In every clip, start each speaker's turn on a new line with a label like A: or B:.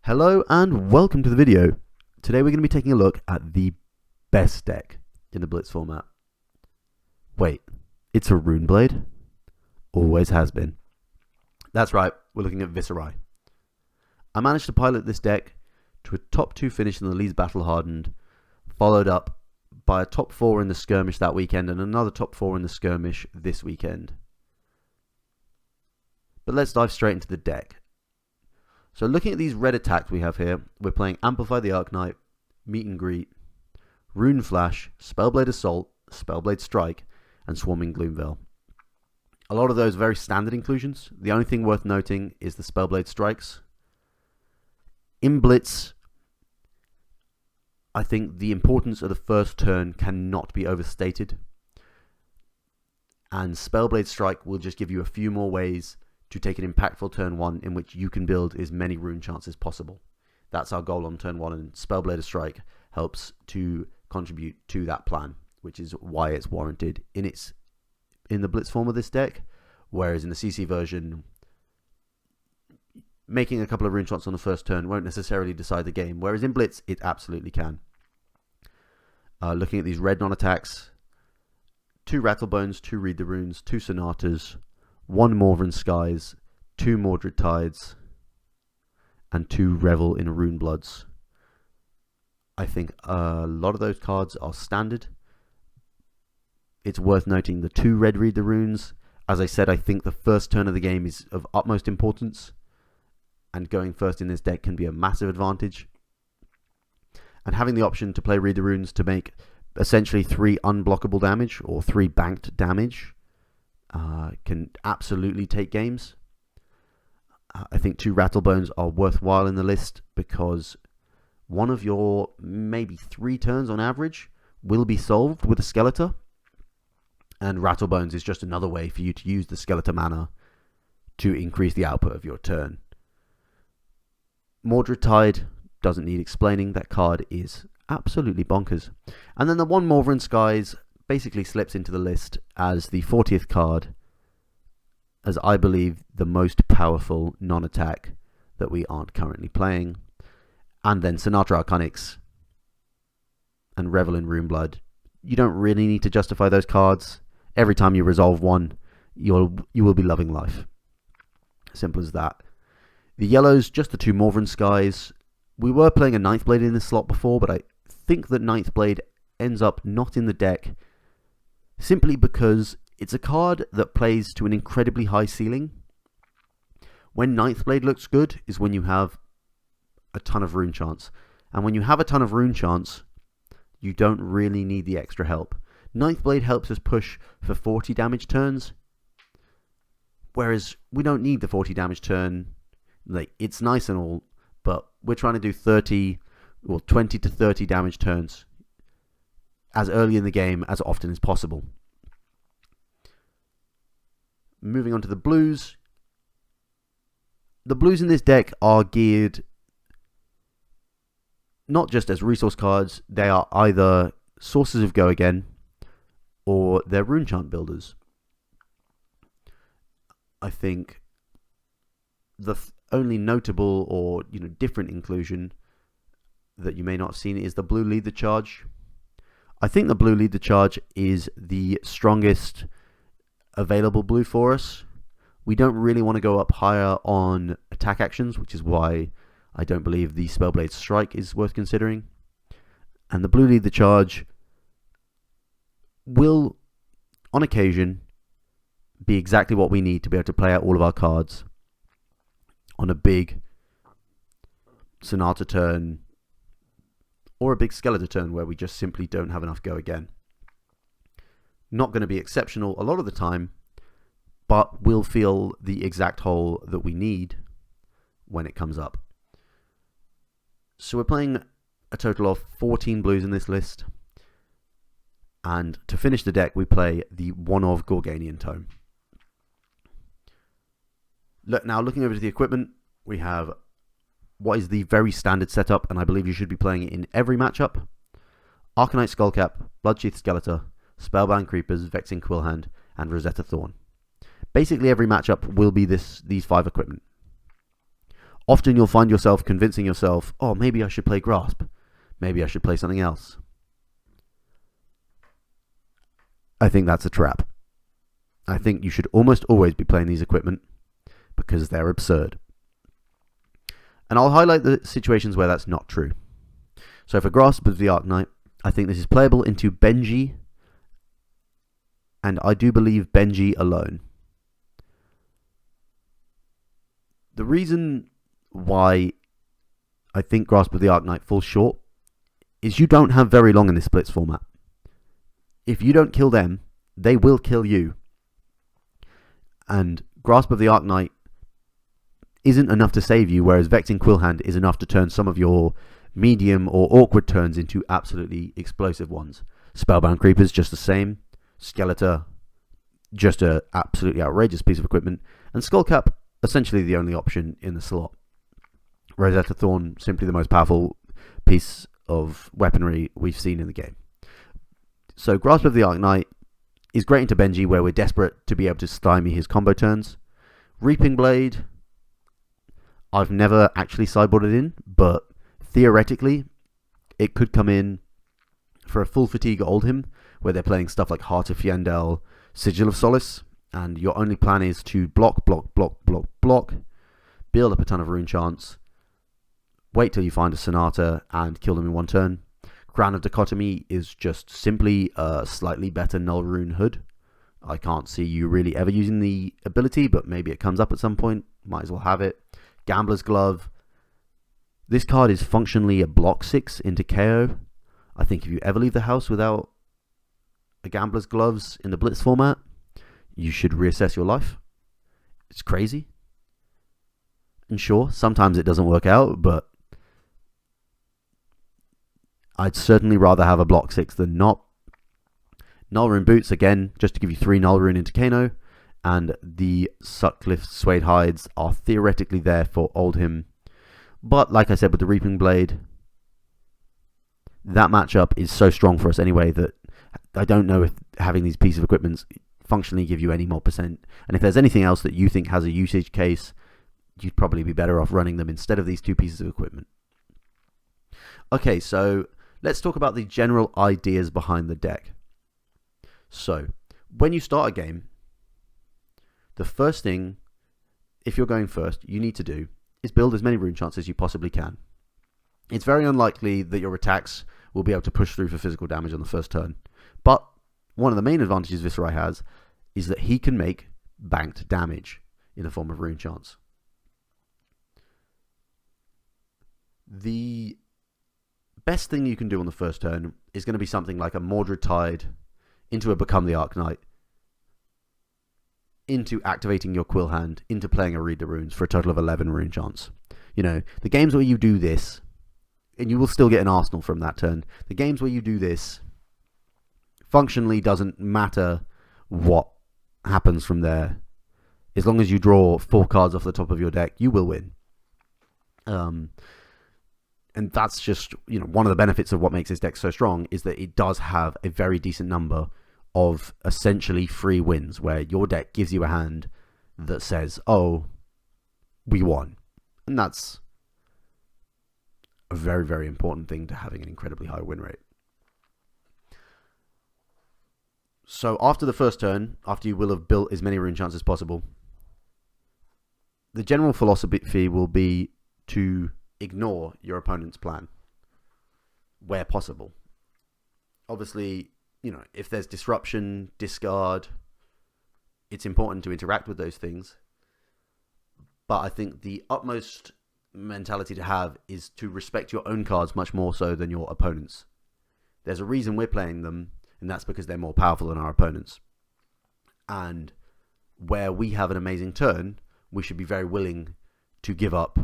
A: Hello and welcome to the video. Today we're going to be taking a look at the best deck in the Blitz format. Wait, it's a Rune Blade? Always has been. That's right, we're looking at Viserai. I managed to pilot this deck to a top 2 finish in the Leeds Battle Hardened, followed up by a top 4 in the skirmish that weekend and another top 4 in the skirmish this weekend. But let's dive straight into the deck. So looking at these red attacks we have here, we're playing Amplify the Arcanite, Meet and Greet, Rune Flash, Spellblade Assault, Spellblade Strike, and Swarming Gloomveil. A lot of those very standard inclusions. The only thing worth noting is the Spellblade Strikes. In Blitz, I think the importance of the first turn cannot be overstated. And Spellblade Strike will just give you a few more ways to take an impactful turn 1 in which you can build as many rune chances as possible. That's our goal on turn 1, and Spellblade Strike helps to contribute to that plan, which is why it's warranted in the Blitz form of this deck, whereas in the CC version, making a couple of rune shots on the first turn won't necessarily decide the game, whereas in Blitz it absolutely can. Looking at these red non-attacks, 2 Rattlebones, 2 Read the Runes, 2 Sonatas, 1 Morven Skies, 2 Mordred Tides, and 2 Revel in Rune Bloods. I think a lot of those cards are standard. It's worth noting the 2 red Read the Runes. As I said, I think the first turn of the game is of utmost importance, and going first in this deck can be a massive advantage. And having the option to play Read the Runes to make essentially 3 unblockable damage, or 3 banked damage, can absolutely take games. I think 2 Rattlebones are worthwhile in the list because one of your maybe 3 turns on average will be solved with a Skeletor, and Rattlebones is just another way for you to use the Skeletor mana to increase the output of your turn. Mordred Tide doesn't need explaining. That card is absolutely bonkers. And then the 1 Morven Skies basically slips into the list as the 40th card, as I believe the most powerful non-attack that we aren't currently playing. And then Sinatra Arcanics and Revel in Runeblood. You don't really need to justify those cards. Every time you resolve one, you will be loving life. Simple as that. The yellows, just the 2 Morven Skies. We were playing a 9th Blade in this slot before, but I think that 9th Blade ends up not in the deck simply because it's a card that plays to an incredibly high ceiling. When 9th Blade looks good is when you have a ton of rune chance. And when you have a ton of rune chance, you don't really need the extra help. 9th Blade helps us push for 40 damage turns, whereas we don't need the 40 damage turn. Like, it's nice and all, but we're trying to do 30 or 20 to 30 damage turns as early in the game as often as possible. Moving on to the blues. The blues in this deck are geared not just as resource cards, they are either sources of go again or they're rune chant builders. I think the only notable or different inclusion that you may not have seen is the blue Lead the Charge. I think the blue Lead the Charge is the strongest available blue for us. We don't really want to go up higher on attack actions, which is why I don't believe the Spellblade Strike is worth considering. And the blue Lead the Charge will, on occasion, be exactly what we need to be able to play out all of our cards on a big Sonata turn or a big Skeletor turn where we just simply don't have enough go again. Not going to be exceptional a lot of the time, but will fill the exact hole that we need when it comes up. So we're playing a total of 14 blues in this list, and to finish the deck we play the one of Gorganian Tome. Now looking over to the equipment, we have what is the very standard setup, and I believe you should be playing it in every matchup. Arcanite Skullcap, Bloodsheath Skeletor, Spellbound Creepers, Vexing Quillhand, and Rosetta Thorn. Basically every matchup will be these 5 equipment. often you'll find yourself convincing yourself, oh, maybe I should play Grasp. Maybe I should play something else. I think that's a trap. I think you should almost always be playing these equipment because they're absurd. And I'll highlight the situations where that's not true. So for Grasp of the Arknight, I think this is playable into Benji, and I do believe Benji alone. The reason why I think Grasp of the Arknight falls short is you don't have very long in this Blitz format. If you don't kill them, they will kill you. And Grasp of the Arknight isn't enough to save you, whereas Vexing Quillhand is enough to turn some of your medium or awkward turns into absolutely explosive ones. Spellbound Creepers, just the same. Skeletor, just an absolutely outrageous piece of equipment. And Skullcap, essentially the only option in the slot. Rosetta Thorn, simply the most powerful piece of weaponry we've seen in the game. So Grasp of the Arknight is great into Benji, where we're desperate to be able to stymie his combo turns. Reaping Blade, I've never actually sideboarded in, but theoretically, it could come in for a full fatigue Oldhim, where they're playing stuff like Heart of Fyendel, Sigil of Solace, and your only plan is to block, build up a ton of rune chants, wait till you find a Sonata, and kill them in one turn. Crown of Dichotomy is just simply a slightly better Null Rune Hood. I can't see you really ever using the ability, but maybe it comes up at some point. Might as well have it. Gambler's Glove. This card is functionally a block 6 into KO. I think if you ever leave the house without a Gambler's Gloves in the Blitz format, you should reassess your life. It's crazy. And sure, sometimes it doesn't work out, but I'd certainly rather have a block 6 than not. Null Rune Boots, again, just to give you 3 Null Rune into Kano. And the Sutcliffe Suede Hides are theoretically there for Oldhim. But like I said with the Reaping Blade, that matchup is so strong for us anyway that I don't know if having these pieces of equipment functionally give you any more percent. And if there's anything else that you think has a usage case, you'd probably be better off running them instead of these 2 pieces of equipment. Okay, so let's talk about the general ideas behind the deck. So, when you start a game, the first thing, if you're going first, you need to do is build as many rune chants as you possibly can. It's very unlikely that your attacks will be able to push through for physical damage on the first turn. But one of the main advantages Viserai has is that he can make banked damage in the form of rune chants. The best thing you can do on the first turn is going to be something like a Mordred Tide into a Become the Arknight, into activating your Quill Hand, into playing a Read the Runes for a total of 11 rune chants. You know, the games where you do this, and you will still get an arsenal from that turn, the games where you do this, functionally doesn't matter what happens from there. As long as you draw 4 cards off the top of your deck, you will win. And that's just, you know, one of the benefits of what makes this deck so strong is that it does have a very decent number of essentially free wins, where your deck gives you a hand that says, oh, we won. And that's a very, very important thing to having an incredibly high win rate. So after the first turn, after you will have built as many rune chants as possible, the general philosophy will be to ignore your opponent's plan where possible. Obviously, you know, if there's disruption, discard, it's important to interact with those things. But I think the utmost mentality to have is to respect your own cards much more so than your opponents. There's a reason we're playing them, and that's because they're more powerful than our opponents. And where we have an amazing turn, we should be very willing to give up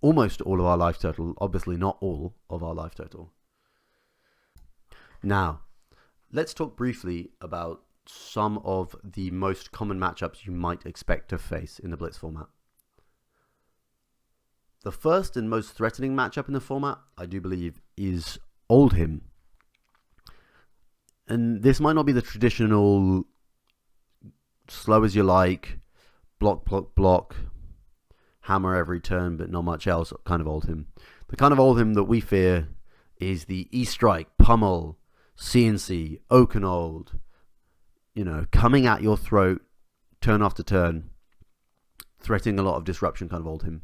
A: almost all of our life total, obviously not all of our life total. Now, let's talk briefly about some of the most common matchups you might expect to face in the Blitz format. The first and most threatening matchup in the format, I do believe, is Oldhim. And this might not be the traditional slow as you like, block, hammer every turn, but not much else kind of Oldhim. The kind of Oldhim that we fear is the E-Strike, Pummel, CNC, Oakenfold, coming at your throat turn after turn, threatening a lot of disruption kind of Oldhim.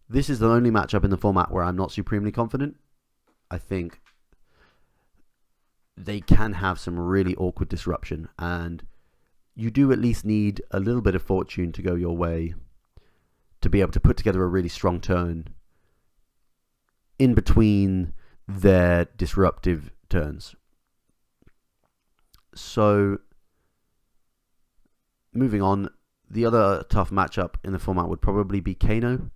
A: This is the only matchup in the format where I'm not supremely confident. I think they can have some really awkward disruption, and you do at least need a little bit of fortune to go your way to be able to put together a really strong turn in between their disruptive turns. So, moving on, the other tough matchup in the format would probably be Kano.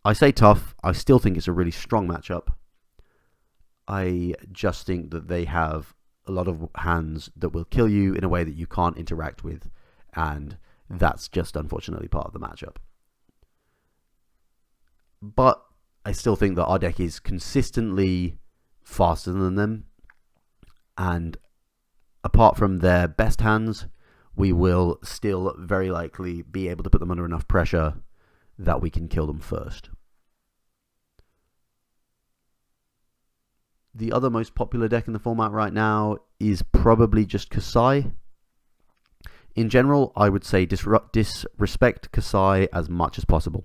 A: I say tough, I still think it's a really strong matchup. I just think that they have a lot of hands that will kill you in a way that you can't interact with, and that's just unfortunately part of the matchup. But I still think that our deck is consistently faster than them, and apart from their best hands, we will still very likely be able to put them under enough pressure that we can kill them first. The other most popular deck in the format right now is probably just Kasai. In general, I would say disrespect Kasai as much as possible.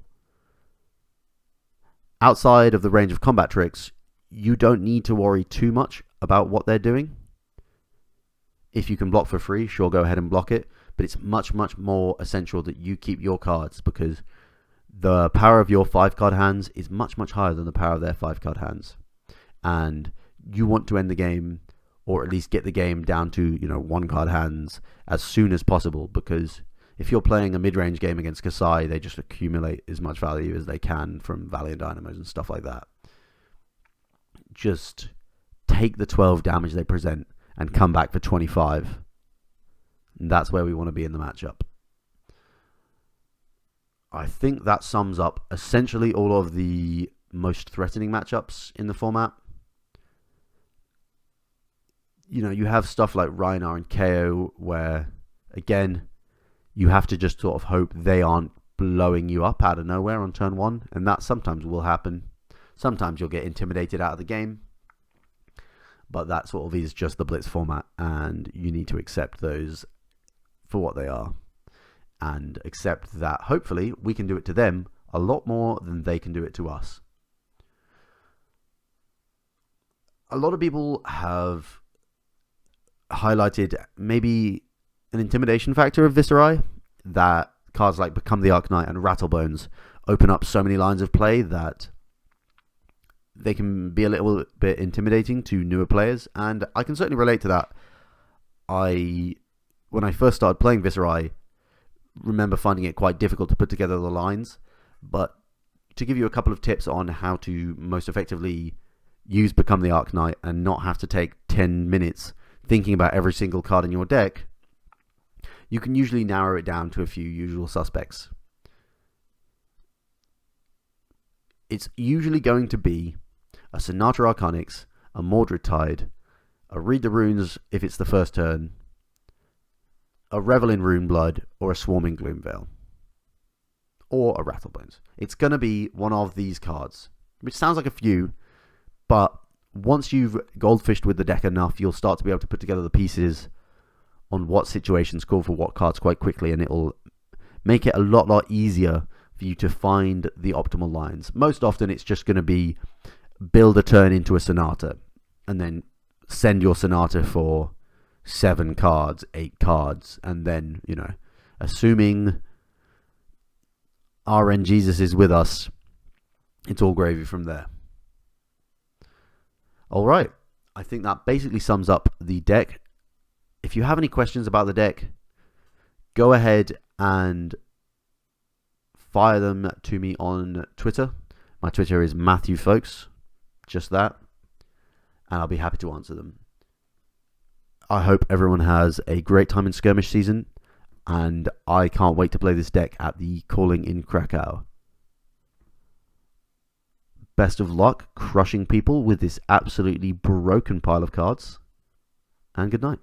A: Outside of the range of combat tricks, you don't need to worry too much about what they're doing. If you can block for free, sure, go ahead and block it, but it's much, much more essential that you keep your cards, because the power of your 5-card hands is much, much higher than the power of their 5-card hands. And you want to end the game, or at least get the game down to 1-card hands as soon as possible, because if you're playing a mid-range game against Kasai, they just accumulate as much value as they can from Valiant Dynamos and stuff like that. Just take the 12 damage they present and come back for 25. And that's where we want to be in the matchup. I think that sums up essentially all of the most threatening matchups in the format. You have stuff like Rhinar and KO where, again, you have to just sort of hope they aren't blowing you up out of nowhere on turn 1, and that sometimes will happen. Sometimes you'll get intimidated out of the game, but that sort of is just the Blitz format, and you need to accept those for what they are, and accept that hopefully we can do it to them a lot more than they can do it to us. A lot of people have highlighted maybe an intimidation factor of Viserai, that cards like Become the Arknight and Rattlebones open up so many lines of play that they can be a little bit intimidating to newer players, and I can certainly relate to that. When I first started playing Viserai, remember finding it quite difficult to put together the lines, but to give you a couple of tips on how to most effectively use Become the Arknight and not have to take 10 minutes thinking about every single card in your deck, you can usually narrow it down to a few usual suspects. It's usually going to be a Sonata Arcanix, a Mordred Tide, a Read the Runes if it's the first turn, a Revel in Runeblood, or a Swarming Gloomveil, or a Rattlebones. It's going to be one of these cards, which sounds like a few, but once you've goldfished with the deck enough, you'll start to be able to put together the pieces on what situations call for what cards quite quickly, and it'll make it a lot easier for you to find the optimal lines. Most often it's just going to be build a turn into a Sonata, and then send your Sonata for 7 cards, 8 cards, and then, assuming RN Jesus is with us, it's all gravy from there. Alright, I think that basically sums up the deck. If you have any questions about the deck, go ahead and fire them to me on Twitter. My Twitter is Matthew Folks, just that, and I'll be happy to answer them. I hope everyone has a great time in Skirmish season, and I can't wait to play this deck at the Calling in Krakow. Best of luck crushing people with this absolutely broken pile of cards, and good night.